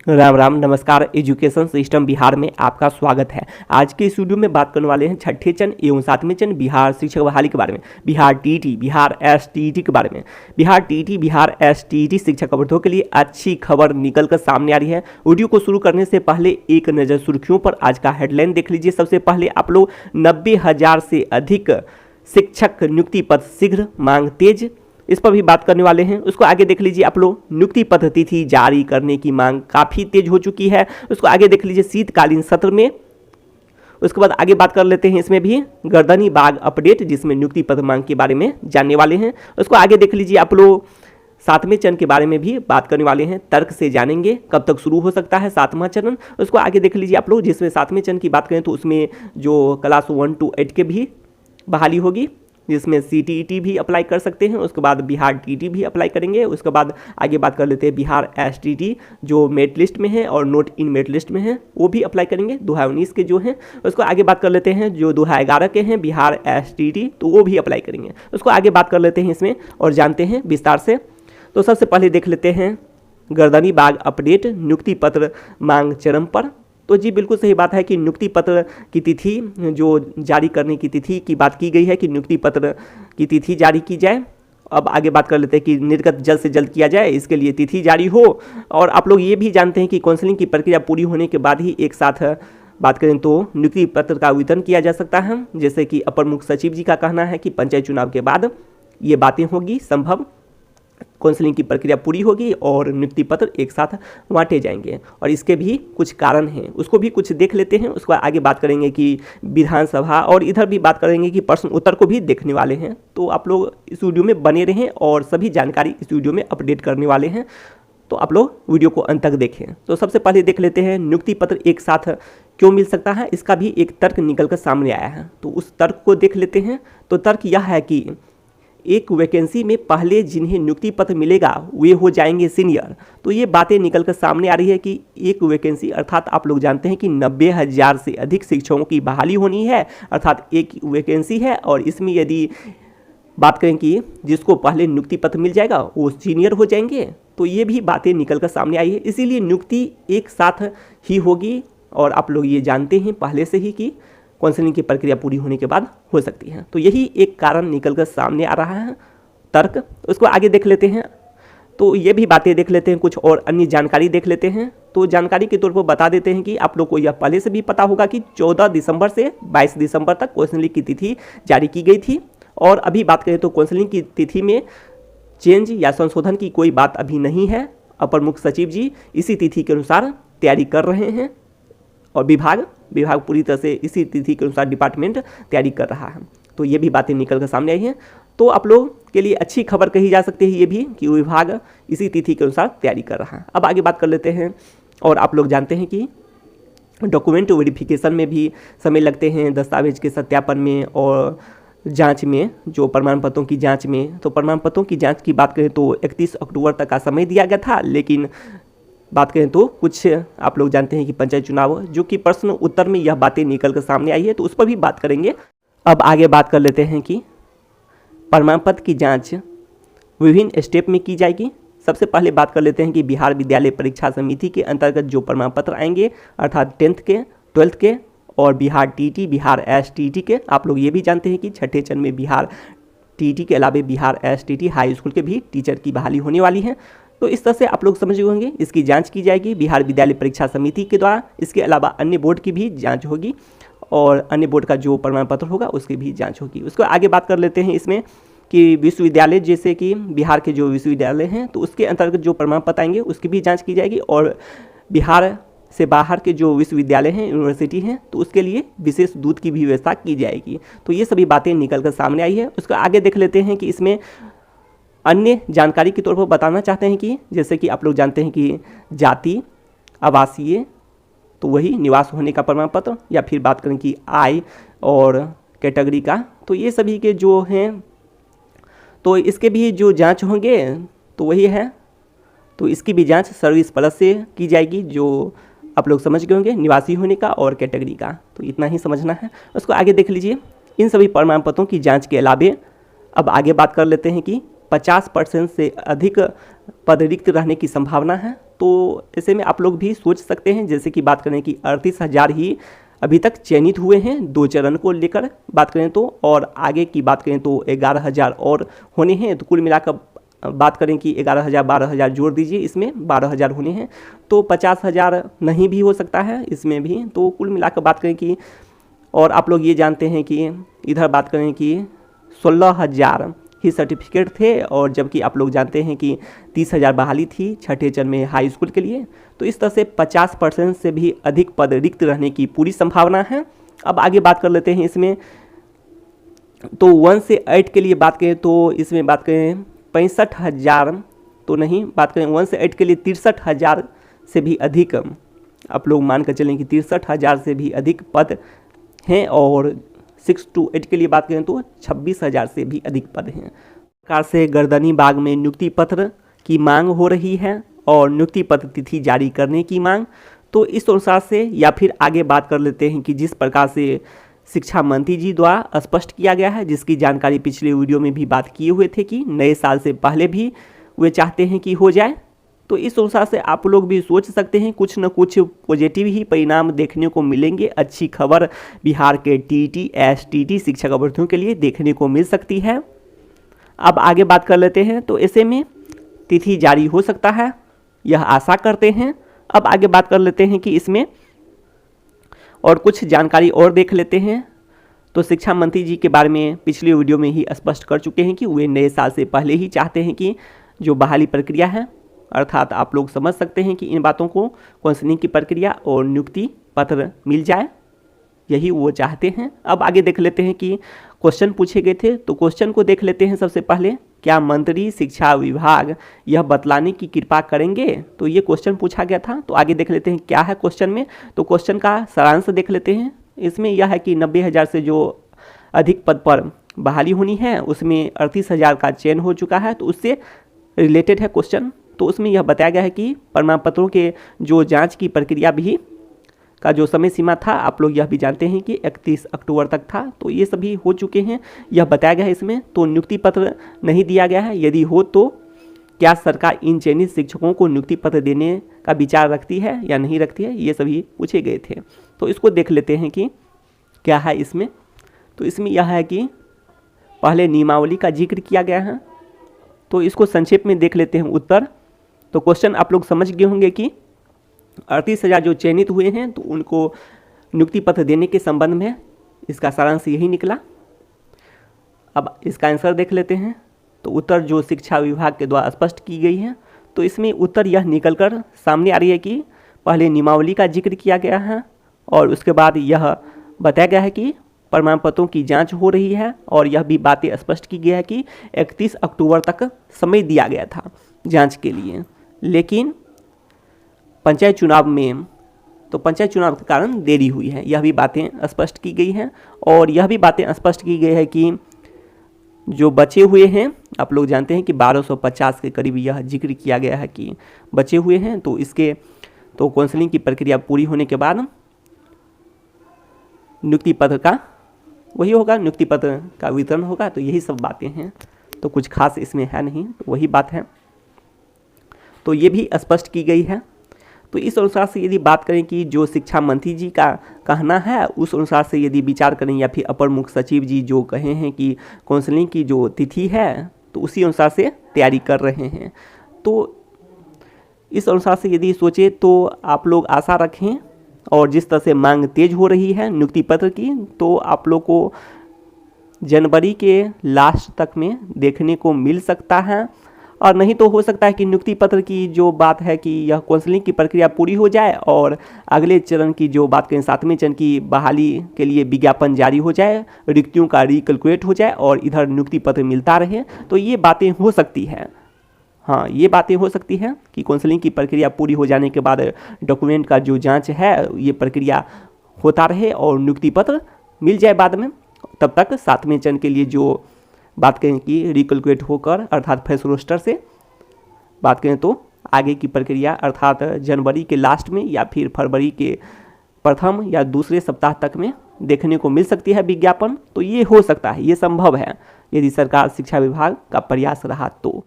राम राम नमस्कार। Education system Bihar में आपका स्वागत है। आज के इस वीडियो में बात करने वाले हैं छठे चरण एवं सातवें चरण बिहार शिक्षक बहाली के बारे में, बिहार टीईटी, बिहार एसटीईटी के बारे में। बिहार टीईटी, बिहार एसटीईटी शिक्षक अभ्यर्थियों के लिए अच्छी खबर निकल कर सामने आ रही है। वीडियो को शुरू करने से पहले एक नज़र सुर्खियों पर आज का हेडलाइन देख लीजिए। सबसे पहले आप लोग 90,000 से अधिक शिक्षक नियुक्ति पद शीघ्र, मांग तेज, इस पर भी बात करने वाले हैं। उसको आगे देख लीजिए आप लोग, नियुक्ति पत्र तिथि जारी करने की मांग काफ़ी तेज हो चुकी है। उसको आगे देख लीजिए शीतकालीन सत्र में। उसके बाद आगे बात कर लेते हैं इसमें भी गर्दनी बाग अपडेट, जिसमें नियुक्ति पत्र मांग के बारे में जानने वाले हैं। उसको आगे देख लीजिए आप लोग, सातवें चरण के बारे में भी बात करने वाले हैं। तर्क से जानेंगे कब तक शुरू हो सकता है सातवां चरण। उसको आगे देख लीजिए आप लोग, जिसमें सातवें चरण की बात करें तो उसमें जो क्लास 1 to 8 के भी बहाली होगी, जिसमें सीटीईटी भी अप्लाई कर सकते हैं। उसके बाद बिहार टीईटी भी अप्लाई करेंगे। उसके बाद आगे बात कर लेते हैं बिहार एसटीईटी, जो मेरिट लिस्ट में है और नोट इन मेरिट लिस्ट में है, वो भी अप्लाई करेंगे 2019 के जो हैं। उसको आगे बात कर लेते हैं जो 2011 के हैं बिहार एसटीईटी, तो वो भी अप्लाई करेंगे। उसको आगे बात कर लेते हैं इसमें और जानते हैं विस्तार से। तो सबसे पहले देख लेते हैं गर्दनी बाग अपडेट, नियुक्ति पत्र मांग चरम पर। तो जी बिल्कुल सही बात है कि नियुक्ति पत्र की तिथि जो जारी करने की तिथि की बात की गई है कि नियुक्ति पत्र की तिथि जारी की जाए। अब आगे बात कर लेते हैं कि निर्गत जल्द से जल्द किया जाए, इसके लिए तिथि जारी हो। और आप लोग ये भी जानते हैं कि काउंसलिंग की प्रक्रिया पूरी होने के बाद ही एक साथ बात करें तो नियुक्ति पत्र का वितरण किया जा सकता है। जैसे कि अपर मुख्य सचिव जी का कहना है कि पंचायत चुनाव के बाद ये बातें होगी संभव, काउंसलिंग की प्रक्रिया पूरी होगी और नियुक्ति पत्र एक साथ बांटे जाएंगे। और इसके भी कुछ कारण हैं, उसको भी कुछ देख लेते हैं। उसको आगे बात करेंगे कि विधानसभा, और इधर भी बात करेंगे कि प्रश्न उत्तर को भी देखने वाले हैं। तो आप लोग इस वीडियो में बने रहें और सभी जानकारी इस वीडियो में अपडेट करने वाले हैं, तो आप लोग वीडियो को अंत तक देखें। तो सबसे पहले देख लेते हैं नियुक्ति पत्र एक साथ क्यों मिल सकता है, इसका भी एक तर्क निकल कर सामने आया है। तो उस तर्क को देख लेते हैं। तो तर्क यह है कि एक वैकेंसी में पहले जिन्हें नियुक्ति पत्र मिलेगा वे हो जाएंगे सीनियर। तो ये बातें निकलकर सामने आ रही है कि एक वैकेंसी, अर्थात आप लोग जानते हैं कि 90,000 से अधिक शिक्षकों की बहाली होनी है, अर्थात एक वैकेंसी है। और इसमें यदि बात करें कि जिसको पहले नियुक्ति पत्र मिल जाएगा वो सीनियर हो जाएंगे, तो ये भी बातें निकलकर सामने आई है। इसीलिए नियुक्ति एक साथ ही होगी। और आप लोग ये जानते हैं पहले से ही कि काउंसलिंग की प्रक्रिया पूरी होने के बाद हो सकती है। तो यही एक कारण निकलकर सामने आ रहा है, तर्क। उसको आगे देख लेते हैं। तो ये भी बातें देख लेते हैं, कुछ और अन्य जानकारी देख लेते हैं। तो जानकारी के तौर पर बता देते हैं कि आप लोग को यह पहले से भी पता होगा कि 14 दिसंबर से 22 दिसंबर तक काउंसलिंग की तिथि जारी की गई थी। और अभी बात करें तो काउंसलिंग की तिथि में चेंज या संशोधन की कोई बात अभी नहीं है। अपर मुख्य सचिव जी इसी तिथि के अनुसार तैयारी कर रहे हैं और विभाग पूरी तरह से इसी तिथि के अनुसार डिपार्टमेंट तैयारी कर रहा है। तो ये भी बातें निकल कर सामने आई हैं। तो आप लोग के लिए अच्छी खबर कही जा सकती है ये भी कि विभाग इसी तिथि के अनुसार तैयारी कर रहा है। अब आगे बात कर लेते हैं। और आप लोग जानते हैं कि डॉक्यूमेंट वेरिफिकेशन में भी समय लगते हैं, दस्तावेज के सत्यापन में और जांच में, जो प्रमाण पत्रों की जांच में। तो प्रमाण पत्रों की जांच की बात करें तो 31 अक्टूबर तक का समय दिया गया था, लेकिन बात करें तो कुछ आप लोग जानते हैं कि पंचायत चुनाव, जो कि प्रश्न उत्तर में यह बातें निकल कर सामने आई है, तो उस पर भी बात करेंगे। अब आगे बात कर लेते हैं कि प्रमाण पत्र की जांच विभिन्न स्टेप में की जाएगी। सबसे पहले बात कर लेते हैं कि बिहार विद्यालय परीक्षा समिति के अंतर्गत जो प्रमाण पत्र आएंगे, अर्थात 10th के, 12th के और बिहार टीईटी, बिहार एसटीईटी के। आप लोग ये भी जानते हैं कि छठे चरण में बिहार टीईटी के अलावा बिहार एसटीईटी हाई स्कूल के भी टीचर की बहाली होने वाली है। तो इस तरह से आप लोग समझ गए होंगे, इसकी जांच की जाएगी बिहार विद्यालय परीक्षा समिति के द्वारा। इसके अलावा अन्य बोर्ड की भी जांच होगी और अन्य बोर्ड का जो प्रमाण पत्र होगा उसकी भी जांच होगी। उसको आगे बात कर लेते हैं इसमें कि विश्वविद्यालय, जैसे कि बिहार के जो विश्वविद्यालय हैं तो उसके अंतर्गत जो प्रमाण पत्र आएंगे उसकी भी जाँच की जाएगी। और बिहार से बाहर के जो विश्वविद्यालय हैं, यूनिवर्सिटी हैं, तो उसके लिए विशेष दूत की भी व्यवस्था की जाएगी। तो ये सभी बातें निकल कर सामने आई है। उसको आगे देख लेते हैं कि इसमें अन्य जानकारी के तौर पर बताना चाहते हैं कि जैसे कि आप लोग जानते हैं कि जाति, आवासीय, तो वही निवास होने का प्रमाण पत्र, या फिर बात करें कि आय और कैटेगरी का, तो ये सभी के जो हैं तो इसके भी जो जांच होंगे तो वही है। तो इसकी भी जांच सर्विस प्लस से की जाएगी, जो आप लोग समझ गए होंगे, निवासी होने का और कैटेगरी का। तो इतना ही समझना है। उसको आगे देख लीजिए। इन सभी प्रमाण पत्रों की जाँच के अलावा अब आगे बात कर लेते हैं कि 50% से अधिक पद रिक्त रहने की संभावना है। तो ऐसे में आप लोग भी सोच सकते हैं, जैसे कि बात करें कि 38,000 ही अभी तक चयनित हुए हैं 2 चरण को लेकर बात करें तो, और आगे की बात करें तो 11,000 और होने हैं। तो कुल मिलाकर बात करें कि 11,000 12,000 जोड़ दीजिए, इसमें 12,000 होने हैं, तो 50,000 नहीं भी हो सकता है इसमें भी। तो कुल मिलाकर बात करें कि, और आप लोग ये जानते हैं कि इधर बात करें कि 16,000 ही सर्टिफिकेट थे, और जबकि आप लोग जानते हैं कि 30,000 बहाली थी छठे चरण में हाई स्कूल के लिए। तो इस तरह से 50% से भी अधिक पद रिक्त रहने की पूरी संभावना है। अब आगे बात कर लेते हैं इसमें, तो 1 से 8 के लिए बात करें तो इसमें बात करें 65,000 तो नहीं, बात करें 1 से 8 के लिए 63,000 से भी अधिक, आप लोग मान कर चलें कि 63,000 से भी अधिक पद हैं, और 6 to 8 के लिए बात करें तो 26,000 से भी अधिक पद हैं। प्रकार से गर्दनी बाग में नियुक्ति पत्र की मांग हो रही है और नियुक्ति पत्र तिथि जारी करने की मांग। तो इस अनुसार से, या फिर आगे बात कर लेते हैं कि जिस प्रकार से शिक्षा मंत्री जी द्वारा स्पष्ट किया गया है, जिसकी जानकारी पिछले वीडियो में भी बात किए हुए थे कि नए साल से पहले भी वे चाहते हैं कि हो जाए। तो इस अनुसार से आप लोग भी सोच सकते हैं कुछ न कुछ पॉजिटिव ही परिणाम देखने को मिलेंगे। अच्छी खबर बिहार के टीईटी एसटीटी शिक्षक अभ्यर्थियों के लिए देखने को मिल सकती है। अब आगे बात कर लेते हैं, तो ऐसे में तिथि जारी हो सकता है, यह आशा करते हैं। अब आगे बात कर लेते हैं कि इसमें और कुछ जानकारी और देख लेते हैं। तो शिक्षा मंत्री जी के बारे में पिछले वीडियो में ही स्पष्ट कर चुके हैं कि वे नए साल से पहले ही चाहते हैं कि जो बहाली प्रक्रिया है, अर्थात आप लोग समझ सकते हैं कि इन बातों को, काउंसलिंग की प्रक्रिया और नियुक्ति पत्र मिल जाए, यही वो चाहते हैं। अब आगे देख लेते हैं कि क्वेश्चन पूछे गए थे, तो क्वेश्चन को देख लेते हैं। सबसे पहले, क्या मंत्री शिक्षा विभाग यह बतलाने की कृपा करेंगे? तो ये क्वेश्चन पूछा गया था। तो आगे देख लेते हैं क्या है क्वेश्चन में। तो क्वेश्चन का सारांश देख लेते हैं। इसमें यह है कि 90,000 से जो अधिक पद पर बहाली होनी है, उसमें 38,000 का चयन हो चुका है, तो उससे रिलेटेड है क्वेश्चन। तो उसमें यह बताया गया है कि प्रमाण पत्रों के जो जांच की प्रक्रिया भी का जो समय सीमा था, आप लोग यह भी जानते हैं कि 31 अक्टूबर तक था। तो ये सभी हो चुके हैं, यह बताया गया है इसमें। तो नियुक्ति पत्र नहीं दिया गया है, यदि हो तो क्या सरकार इन चयनित शिक्षकों को नियुक्ति पत्र देने का विचार रखती है या नहीं रखती है, ये सभी पूछे गए थे। तो इसको देख लेते हैं कि क्या है इसमें। तो इसमें यह है कि पहले नियमावली का जिक्र किया गया है, तो इसको संक्षेप में देख लेते हैं उत्तर। तो क्वेश्चन आप लोग समझ गए होंगे कि 38,000 जो चयनित हुए हैं, तो उनको नियुक्ति पत्र देने के संबंध में इसका सारांश यही निकला। अब इसका आंसर देख लेते हैं। तो उत्तर जो शिक्षा विभाग के द्वारा स्पष्ट की गई है, तो इसमें उत्तर यह निकलकर सामने आ रही है कि पहले नियमावली का जिक्र किया गया है, और उसके बाद यह बताया गया है कि प्रमाण पत्रों की जांच हो रही है, और यह भी बातें स्पष्ट की गई है कि 31 अक्टूबर तक समय दिया गया था जांच के लिए। लेकिन पंचायत चुनाव में, तो पंचायत चुनाव के कारण देरी हुई है, यह भी बातें स्पष्ट की गई हैं। और यह भी बातें स्पष्ट की गई है कि जो बचे हुए हैं, आप लोग जानते हैं कि 1250 के करीब यह जिक्र किया गया है कि बचे हुए हैं। तो इसके तो काउंसलिंग की प्रक्रिया पूरी होने के बाद नियुक्ति पत्र का वही होगा, नियुक्ति पत्र का वितरण होगा। तो यही सब बातें हैं, तो कुछ खास इसमें है नहीं, तो वही बात है। तो ये भी स्पष्ट की गई है। तो इस अनुसार से यदि बात करें कि जो शिक्षा मंत्री जी का कहना है, उस अनुसार से यदि विचार करें, या फिर अपर मुख्य सचिव जी जो कहे हैं कि काउंसलिंग की जो तिथि है, तो उसी अनुसार से तैयारी कर रहे हैं। तो इस अनुसार से यदि सोचे तो आप लोग आशा रखें, और जिस तरह से मांग तेज हो रही है नियुक्ति पत्र की, तो आप लोग को जनवरी के लास्ट तक में देखने को मिल सकता है। और नहीं तो हो सकता है कि नियुक्ति पत्र की जो बात है कि यह काउंसलिंग की प्रक्रिया पूरी हो जाए, और अगले चरण की जो बात करें 7वें चरण की बहाली के लिए विज्ञापन जारी हो जाए, रिक्तियों का रिकैलकुलेट हो जाए, और इधर नियुक्ति पत्र मिलता रहे। तो ये बातें हो सकती है, हाँ ये बातें हो सकती हैं कि काउंसलिंग की प्रक्रिया पूरी हो जाने के बाद डॉक्यूमेंट का जो जांच है, ये प्रक्रिया होता रहे और नियुक्ति पत्र मिल जाए बाद में। तब तक 7वें चरण के लिए जो बात करें कि रिकैलकुलेट होकर, अर्थात फ्रेश रोस्टर से बात करें तो आगे की प्रक्रिया, अर्थात जनवरी के लास्ट में या फिर फरवरी के प्रथम या दूसरे सप्ताह तक में देखने को मिल सकती है विज्ञापन। तो ये हो सकता है, ये संभव है, यदि सरकार शिक्षा विभाग का प्रयास रहा तो।